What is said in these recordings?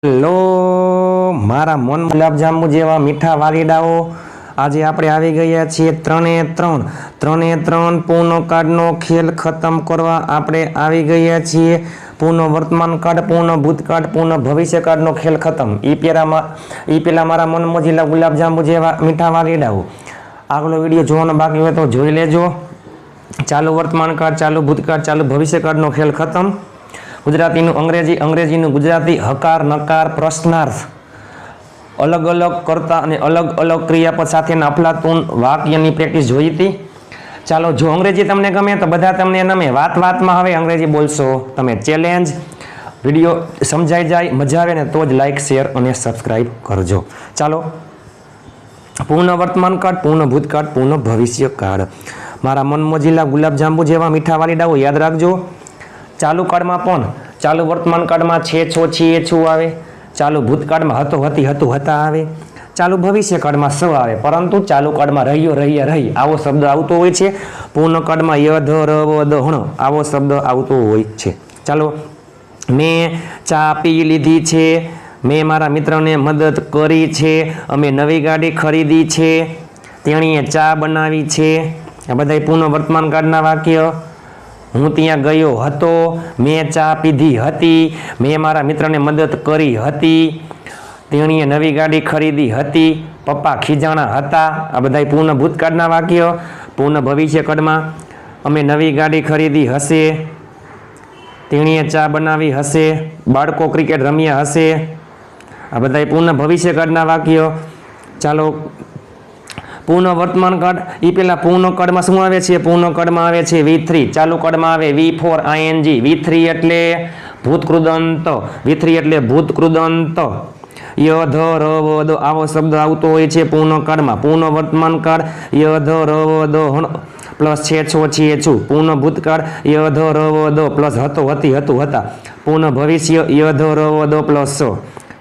Hello મારા મન ગુલાબજાંબુ જેવા મીઠા વાલીડાઓ, આજે આપણે આવી ગયા છીએ ત્રણે ત્રણ પૂર્ણ કાર્ડનો ખેલ ખતમ કરવા આપણે આવી ગયા છીએ. પૂર્ણ વર્તમાન કાર્ડ, પૂર્ણ ભૂતકાળ, પૂર્ણ ભવિષ્ય કાર્ડનો ખેલ ખતમ. એ પેલા મારા મન મોજીલા ગુલાબજાંબુ જેવા મીઠા વાલીડાઓ, આગલો વિડીયો જોવાનો બાકી હોય તો જોઈ લેજો. ચાલુ વર્તમાન કાર્ડ, ચાલુ ભૂતકાળ, ચાલુ ભવિષ્ય કાર્ડનો ખેલ ખતમ. ગુજરાતીનું અંગ્રેજી, અંગ્રેજીનું ગુજરાતી, હકાર નકાર પ્રશ્નાર્થ અલગ અલગ કરતા અને અલગ અલગ ક્રિયાપદ સાથેના અફલાતૂન વાક્યની પ્રેક્ટિસ જોઈ હતી. ચાલો, જો અંગ્રેજી તમને ગમે તો બધા તમને નમે. વાતમાં હવે અંગ્રેજી બોલશો તમે. ચેલેન્જ વિડીયો સમજાઈ જાય, મજા આવે ને તો જ લાઈક, શેર અને સબસ્ક્રાઈબ કરજો. ચાલો, પૂર્ણ વર્તમાન કાળ, પૂર્ણ ભૂતકાળ, પૂર્ણ ભવિષ્ય કાળ. મારા મન મોજીલા ગુલાબજાંબુ જેવા મીઠા વાલીડાઓ, યાદ રાખજો. ચાલુ કાળમાં પણ, ચાલુ વર્તમાન કાળમાં છે, છો, છીએ, છું આવે. ચાલુ ભૂતકાળમાં હતો, હતી, હતું, હતા આવે. ચાલુ ભવિષ્ય કાળમાં સ આવે, પરંતુ ચાલુ કાળમાં રહ્યો, રહ્યા, રહી આવો શબ્દ આવતો હોય છે. પૂર્ણ કાળમાં ય, ધ, ર, વ, દ, હણ આવો શબ્દ આવતો હોય છે. ચાલો, મેં ચા પી લીધી છે, મેં મારા મિત્રને મદદ કરી છે, અમે નવી ગાડી ખરીદી છે, તેણીએ ચા બનાવી છે. આ બધા પૂર્ણ વર્તમાન કાળના વાક્ય. હું ત્યાં ગયો હતો, મેં ચા પીધી હતી, મેં મારા મિત્રને મદદ કરી હતી, તેણીએ નવી ગાડી ખરીદી હતી, પપ્પા ખીજાણા હતા. આ બધા પૂર્ણ ભૂતકાળના વાક્ય. પૂર્ણ ભવિષ્ય કાળમાં અમે નવી ગાડી ખરીદી હશે, તેણીએ ચા બનાવી હશે, બાળકો ક્રિકેટ રમ્યા હશે. આ બધા પૂર્ણ ભવિષ્ય કાળના વાક્ય. ચાલો, પૂર્ણ વર્તમાન કાળ. એ પેલા પૂર્ણ કાળમાં શું આવે છે? પૂર્ણ કાળમાં આવે છે V3. ચાલુ કાળમાં આવે V4 ING. V3 એટલે ભૂતકૃદંત. V3 એટલે ભૂતકૃદંત. ય, ધ, ર, વ, દ આવો શબ્દ આવતો હોય છે પૂર્ણ કાળમાં. પૂર્ણ વર્તમાન કાળ ય, ધ, ર, વ, દ હણ પ્લસ છે, છો, છીએ, છું. પૂર્ણ ભૂતકાળ ય, ધ, ર, વ, દ પ્લસ હતો, હતી, હતું, હતા. પૂર્ણ ભવિષ્ય ય, ધ, ર, વ, દ પ્લસ સ.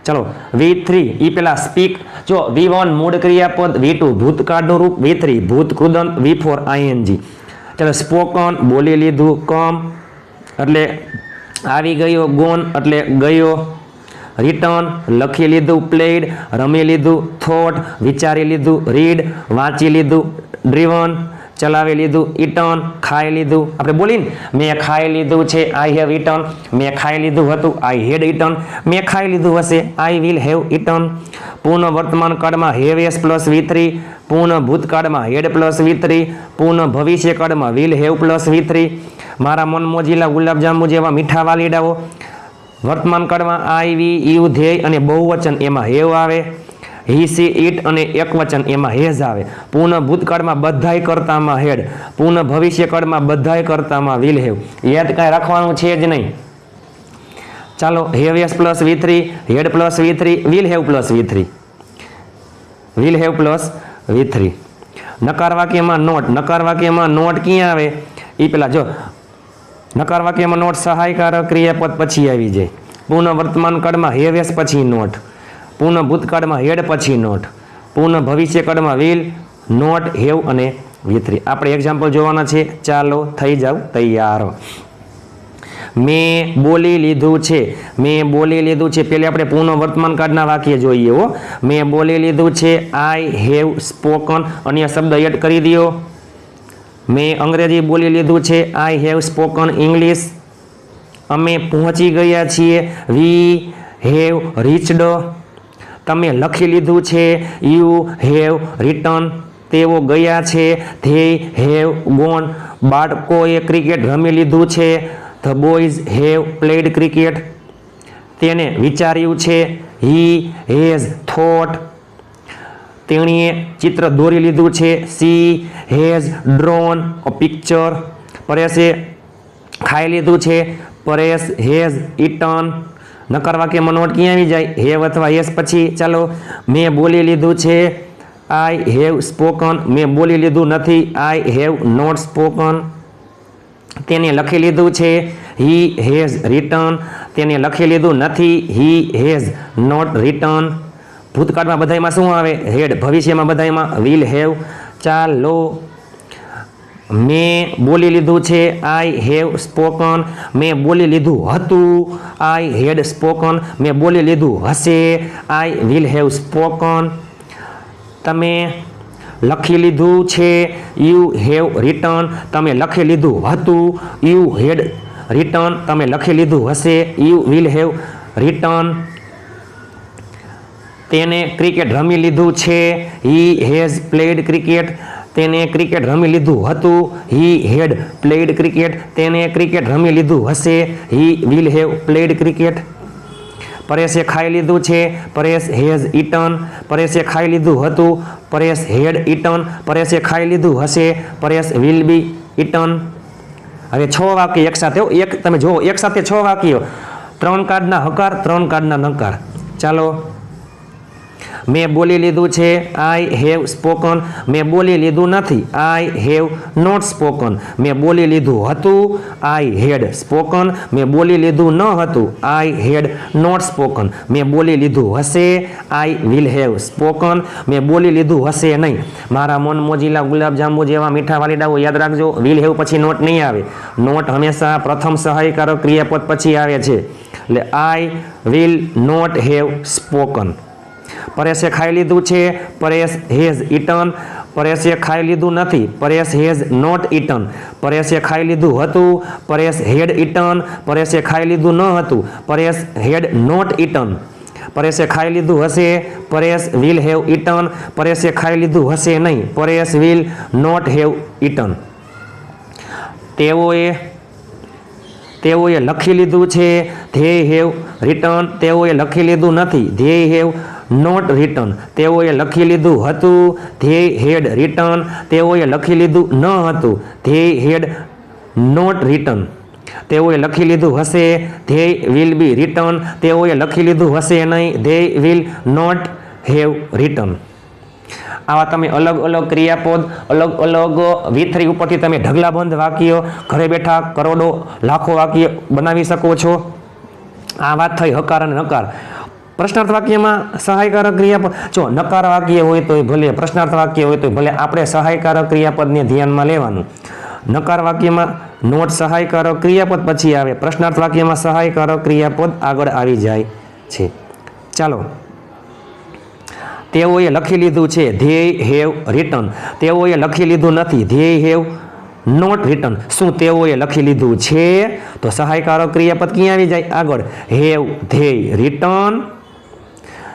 ચલો, V3 એ પેલા સ્પીક. જો V1 મૂળ ક્રિયાપદ, V2 ભૂતકાળનું રૂપ, V3 ભૂતકૃદંત, V4 ING. ચલો, સ્પોકન બોલી લીધું, કમ એટલે આવી ગયો, ગોન એટલે ગયો, રિટર્ન લખી લીધું, પ્લેડ રમી લીધું, થોટ વિચારી લીધું, રીડ વાંચી લીધું, ડ્રીવન ચલાવી લીધું, ઇટન ખાઈ લીધું. આપણે બોલીને મેં ખાઈ લીધું છે, આઈ હેવ ઇટન. મેં ખાઈ લીધું હતું, આઈ હેડ ઇટન. મેં ખાઈ લીધું હશે, આઈ વિલ હેવ ઇટન. પૂર્ણ વર્તમાન કાળમાં હેવ એસ પ્લસ V3. પૂર્ણ ભૂતકાળમાં હેડ પ્લસ V3. પૂર્ણ ભવિષ્ય કાળમાં વિલ હેવ પ્લસ V3. મારા મન મોજીલા ગુલાબજાંબુ જેવા મીઠા વાલીડાઓ, વર્તમાન કાળમાં આઈ, વી, યુ, ધ્યેય અને બહુવચન એમાં હેવ આવે. હી, સી, ઇટ અને એકવચન એમાં હેઝ આવે. પૂર્ણ ભૂતકાળમાં બધાય કરતામાં હેડ. પૂર્ણ ભવિષ્ય કાળમાં બધાય કરતામાં વિલ હેવ. યાદ કાંઈ રાખવાનું છે જ નહીં. ચાલો, have s plus V3, had plus V3, will have plus V3. Will have plus V3. નકાર વાક્યમાં નોટ. નકાર વાક્યમાં નોટ ક્યાં આવે? એ પેલા જો નકાર વાક્યમાં નોટ સહાયકારક ક્રિયાપદ પછી આવી જાય. પૂર્ણ વર્તમાન કાળમાં હેવ એસ પછી નોટ. પૂર્ણ ભૂતકાળમાં હેડ પછી નોટ. પૂર્ણ ભવિષ્ય કાળમાં વિલ, નોટ, હેવ અને V3. આપણે એક્ઝામ્પલ જોવાના છે. ચાલો, થઈ જાવ તૈયાર. મેં બોલી લીધું છે, મેં બોલી લીધું છે. પહેલે આપણે પૂર્ણ વર્તમાન કાળના વાક્ય જોઈએ. હો, મેં બોલી લીધું છે, આઈ હેવ સ્પોકન. અન્ય શબ્દ એડ કરી દો. મેં અંગ્રેજી બોલી લીધું છે, આઈ હેવ સ્પોકન ઇંગ્લિશ. અમે પહોંચી ગયા છીએ, વી હેવ રીચડ. તમે લખી લીધું છે, યુ હેવ રિટર્ન. તેઓ ગયા છે, ધે હેવ ગોન. બાળકોએ ક્રિકેટ રમી લીધું છે, the boys have played cricket. તેને વિચાર્યું છે, હી હેઝ થોટ. તેણીએ ચિત્ર દોરી લીધું છે, she has drawn a picture. પરેશે ખાઈ લીધું છે, પરેશ હેઝ ઇટન. નકાર વાક્યમાં નોટ ક્યાં આવી જાય? હેવ અથવા યસ પછી. ચાલો, મેં બોલી લીધું છે, આઈ હેવ સ્પોકન. મેં બોલી લીધું નથી, આઈ હેવ નોટ સ્પોકન. તેને લખી લીધું છે, હી હેઝ રિટર્ન. તેને લખી લીધું નથી, હી હેઝ નોટ રિટર્ન. ભૂતકાળમાં બધામાં શું આવે? હેડ. ભવિષ્યમાં બધામાં વિલ હેવ. ચાલો, મેં બોલી લીધું છે, આઈ હેવ સ્પોકન. મેં બોલી લીધું હતું, આઈ હેડ સ્પોકન. મેં બોલી લીધું હશે, આઈ વિલ હેવ સ્પોકન. તમે લખી લીધું છે, યુ હેવ રિટન. તમે લખી લીધું હતું, યુ હેડ રિટન. તમે લખી લીધું હશે, યુ વિલ હેવ રિટન. તેને ક્રિકેટ રમી લીધું છે, હી હેઝ પ્લેડ ક્રિકેટ. તેને ક્રિકેટ રમી લીધું હતું, હી હેડ પ્લેડ ક્રિકેટ. તેને ક્રિકેટ રમી લીધું હશે, he will have played cricket. પરેશે ખાઈ લીધું છે, પરેશ હેઝ ઇટન. પરેશે ખાઈ લીધું હતું, પરેશ હેડ ઇટન. પરેશે ખાઈ લીધું હશે, પરેશ વિલ બી ઇટન. હવે 6 વાક્ય એકસાથે, એક તમે જુઓ એકસાથે 6 વાક્યો. 3 કાર્ડના હકાર, 3 કાર્ડના નકાર. ચાલો, મેં બોલી લીધું છે, આઈ હેવ સ્પોકન. મેં બોલી લીધું નથી, આઈ હેવ નોટ સ્પોકન. મેં બોલી લીધું હતું, આઈ હેડ સ્પોકન. મેં બોલી લીધું ન હતું, આઈ હેડ નોટ સ્પોકન. મેં બોલી લીધું હશે, આઈ વિલ હેવ સ્પોકન. મેં બોલી લીધું હશે નહીં. મારા મન મોજીલા ગુલાબજાંબુ જેવા મીઠા વાલીડાઓ યાદ રાખજો, વિલ હેવ પછી નોટ નહીં આવે. નોટ હંમેશા પ્રથમ સહાયકારક ક્રિયાપદ પછી આવે છે. એટલે I will not have spoken. પરેશે ખાઈ લીધું છે, પરેશ હેઝ ઇટન. પરેશે ખાઈ લીધું નથી, પરેશ હેઝ નોટ ઇટન. પરેશે ખાઈ લીધું હતું, પરેશ હેડ ઇટન. પરેશે ખાઈ લીધું ન હતું, પરેશ હેડ નોટ ઇટન. પરેશે ખાઈ લીધું હશે, પરેશ વિલ હેવ ઇટન. પરેશે ખાઈ લીધું હશે નહીં, Paresh will not have eaten. તેઓએ લખી લીધું છે, ધે હેવ રિટન. તેઓએ લખી લીધું નથી, ધે હેવ નોટ રિટન. તેઓએ લખી લીધું હતું, ધે હેડ રિટન. તેઓએ લખી લીધું ન હતું, ધે હેડ નોટ રિટન. તેઓએ લખી લીધું હશે, ધે વિલ બી રિટન. તેઓએ લખી લીધું હશે નહીં, they will not have written. આવા તમે અલગ અલગ ક્રિયાપદ, અલગ અલગ V3 ઉપરથી તમે ઢગલાબંધ વાક્ય ઘરે બેઠા કરોડો લાખો વાક્ય બનાવી શકો છો. આ વાત થઈ હકાર અને નકાર. પ્રશ્નાર્થ વાક્યમાં સહાયકારક ક્રિયાપદ, જો નકાર વાક્ય હોય તો ભલે, પ્રશ્નાર્થ વાક્ય હોય તો ભલે, આપણે સહાયકારક ક્રિયાપદને ધ્યાનમાં લેવાનું. નકાર વાક્યમાં નોટ સહાયકારક ક્રિયાપદ પછી આવે, પ્રશ્નાર્થ વાક્યમાં સહાયકારક ક્રિયાપદ આગળ આવી જાય છે. ચાલો, તેઓએ લખી લીધું છે, ધે હેવ રિટન. તેઓએ લખી લીધું નથી, ધે હેવ નોટ રિટન. શું તેઓએ લખી લીધું છે? તો સહાયકારક ક્રિયાપદ ક્યાં આવી જાય? આગળ, હેવ ધે રિટન.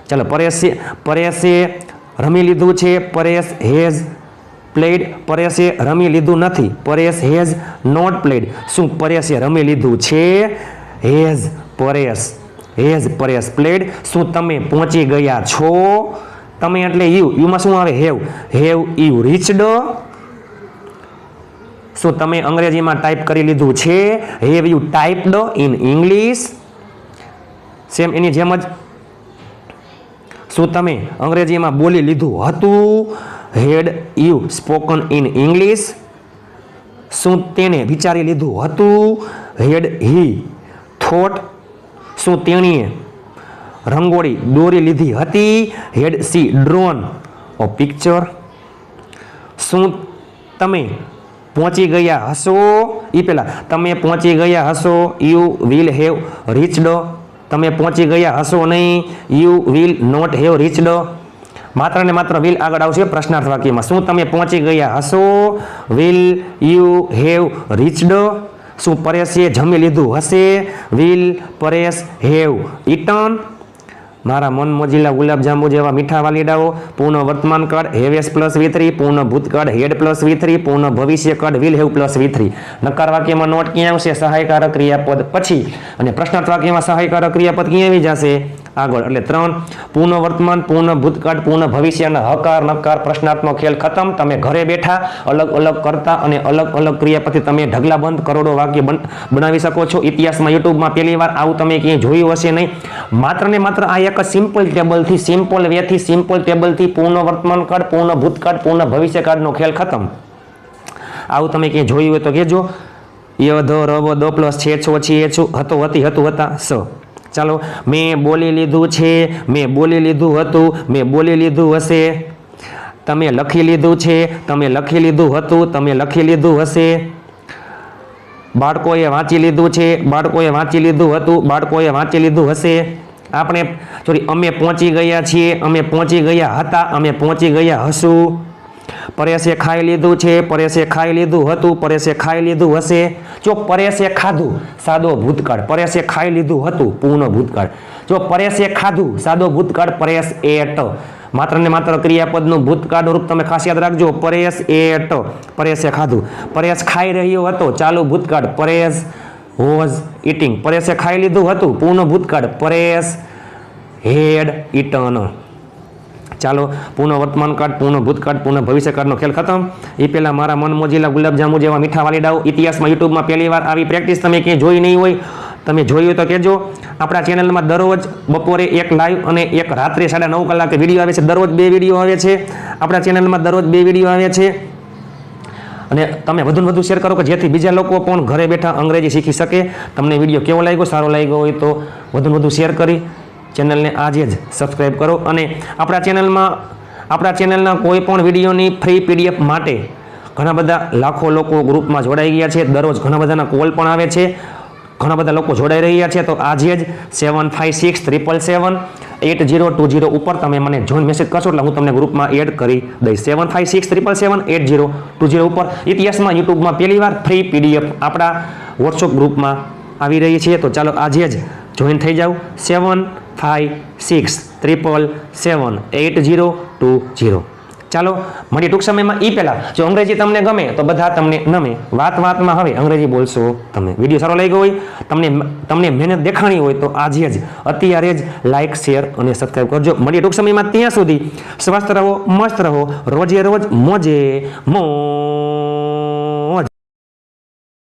ચાલો, પરેશે રમી લીધું છે, પરેશ હેઝ પ્લેડ. પરેશે રમી લીધું નથી, પરેશ હેઝ નોટ પ્લેડ. શું પરેશે રમી લીધું છે? Has Paresh played. શું તમે પહોંચી ગયા છો? તમે એટલે યુમાં શું આવે? Have you reached. શું તમે અંગ્રેજીમાં ટાઈપ કરી લીધું છે? Have you typed in English. Same એની જેમ જ, શું તમે અંગ્રેજીમાં બોલી લીધું હતું? Had you spoken in English. શું તેને વિચારી લીધું હતું? Had he thought. શું તેણીએ રંગોળી દોરી લીધી હતી? Had she drawn a picture. શું તમે પહોંચી ગયા હશો? એ પહેલાં, તમે પહોંચી ગયા હશો, યુ વિલ હેવ રીચડ. તમે પહોંચી ગયા હશો નહીં, you will not have reached. માત્ર ને માત્ર વિલ આગળ આવશે પ્રશ્નાર્થ વાક્યમાં. શું તમે પહોંચી ગયા હશો? Will you have reached. શું પરેશે જમી લીધું હશે? Will Paresh have eaten. મારા મન મોજીલા ગુલાબજાંબુ જેવા મીઠા વાલીડાઓ, પૂર્ણ વર્તમાન કાળ હેવેસ પ્લસ V3, પૂર્ણ ભૂતકાળ હેડ પ્લસ V3, પૂર્ણ ભવિષ્ય કાળ વિલ હેવ પ્લસ V3. નકાર વાક્યમાં નોટ ક્યાં આવશે? સહાયકારક ક્રિયાપદ પછી. અને પ્રશ્નાર્થ વાક્યમાં સહાયકારક ક્રિયાપદ ક્યાં આવી જશે? આગળ. એટલે 3 પૂર્ણ વર્તમાન, પૂર્ણ ભૂતકાળ, પૂર્ણ ભવિષ્યના હકાર નકાર પ્રશ્નાર્થનો ખેલ ખતમ. તમે ઘરે બેઠા અલગ અલગ કરતા અને અલગ અલગ ક્રિયાપદથી તમે ઢગલાબંધ કરોડો વાક્ય બનાવી શકો છો. ઇતિહાસમાં યુટ્યુબમાં પહેલી વાર આવું તમે ક્યાંય જોયું હશે નહીં. માત્ર ને માત્ર આ એક સિમ્પલ ટેબલથી, સિમ્પલ વેથી, સિમ્પલ ટેબલથી પૂર્ણ વર્તમાન કાળ, પૂર્ણ ભૂતકાળ, પૂર્ણ ભવિષ્ય કાળનો ખેલ ખતમ. આવું તમે ક્યાંય જોયું હોય તો કહેજો. ય ધ રવ દ પ્લસ છે છો છી છું હતો હતી હતું હતા સ. ચાલો, મેં બોલી લીધું છે, મેં બોલી લીધું હતું, મેં બોલી લીધું હશે. તમે લખી લીધું છે, તમે લખી લીધું હતું, તમે લખી લીધું હશે. બાળકોએ વાંચી લીધું છે, બાળકોએ વાંચી લીધું હતું, બાળકોએ વાંચી લીધું હશે. અમે પહોંચી ગયા છીએ, અમે પહોંચી ગયા હતા, અમે પહોંચી ગયા હશું. પરેશે ખાઈ લીધું છે, પરેશે ખાઈ લીધું હતું, પરેશે ખાઈ લીધું હશે. જો પરેશે ખાધું સાદો ભૂતકાળ, પરેશે ખાઈ લીધું હતું પૂર્ણ ભૂતકાળ. જો પરેશે ખાધું સાદો ભૂતકાળ, પરેશ એટ. માત્ર ને માત્ર ક્રિયાપદનું ભૂતકાળનું રૂપ તમે ખાસ યાદ રાખજો. પરેશ એટ, પરેશે ખાધું. પરેશ ખાઈ રહ્યો હતો ચાલુ ભૂતકાળ, પરેશ વોઝ ઇટિંગ. પરેશે ખાઈ લીધું હતું પૂર્ણ ભૂતકાળ, પરેશ હેડ ઇટન. ચાલો, પૂર્ણ વર્તમાન કાળ, પૂર્ણ ભૂતકાળ, પૂર્ણ ભવિષ્યકાળનો ખેલ ખતમ. એ પહેલાં મારા મન મોજીલા ગુલાબજાંબુ જેવા મીઠા વાલીડાઓ ઇતિહાસમાં યુટ્યુબમાં પહેલી વાર આવી પ્રેક્ટિસ તમે ક્યાંય જોઈ નહીં હોય, તમે જોયું તો કહેજો. આપણા ચેનલમાં દરરોજ બપોરે એક લાઈવ અને એક રાત્રે 9:30 કલાકે વિડીયો આવે છે. દરરોજ 2 વિડીયો આવે છે. આપણા ચેનલમાં દરરોજ 2 વિડીયો આવે છે. અને તમે વધુ ને વધુ શેર કરો કે જેથી બીજા લોકો પણ ઘરે બેઠા અંગ્રેજી શીખી શકે. તમને વિડીયો કેવો લાગ્યો, સારો લાગ્યો હોય તો વધુ ને વધુ શેર કરી ચેનલને આજે જ સબસ્ક્રાઈબ કરો. અને આપણા ચેનલના કોઈ પણ વિડીયોની ફ્રી PDF માટે ઘણા બધા લાખો લોકો ગ્રુપમાં જોડાઈ ગયા છે. દરરોજ ઘણા બધાના કોલ પણ આવે છે, ઘણા બધા લોકો જોડાઈ રહ્યા છે. તો આજે જ 7567778020 ઉપર તમે મને જોઈન મેસેજ કરશો એટલે હું તમને ગ્રુપમાં એડ કરી દઈશ. 7567778020 ઉપર ઇતિહાસમાં યુટ્યુબમાં પહેલી વાર ફ્રી PDF આપણા વોટ્સઅપ ગ્રુપમાં આવી રહી છે. તો ચાલો આજે જ જોઈન થઈ જાઓ. 7567778020. ચાલો મળીએ ટૂંક સમયમાં. એ પહેલાં જો અંગ્રેજી તમને ગમે તો બધા તમને નમે. વાતમાં હવે અંગ્રેજી બોલશો તમે. વિડીયો સારો લાગ્યો હોય, તમને મહેનત દેખાણી હોય તો આજે જ અત્યારે જ લાઇક, શેર અને સબસ્ક્રાઈબ કરજો. મળીએ ટૂંક સમયમાં. ત્યાં સુધી સ્વસ્થ રહો, મસ્ત રહો, રોજે રોજ મોજે મોજ.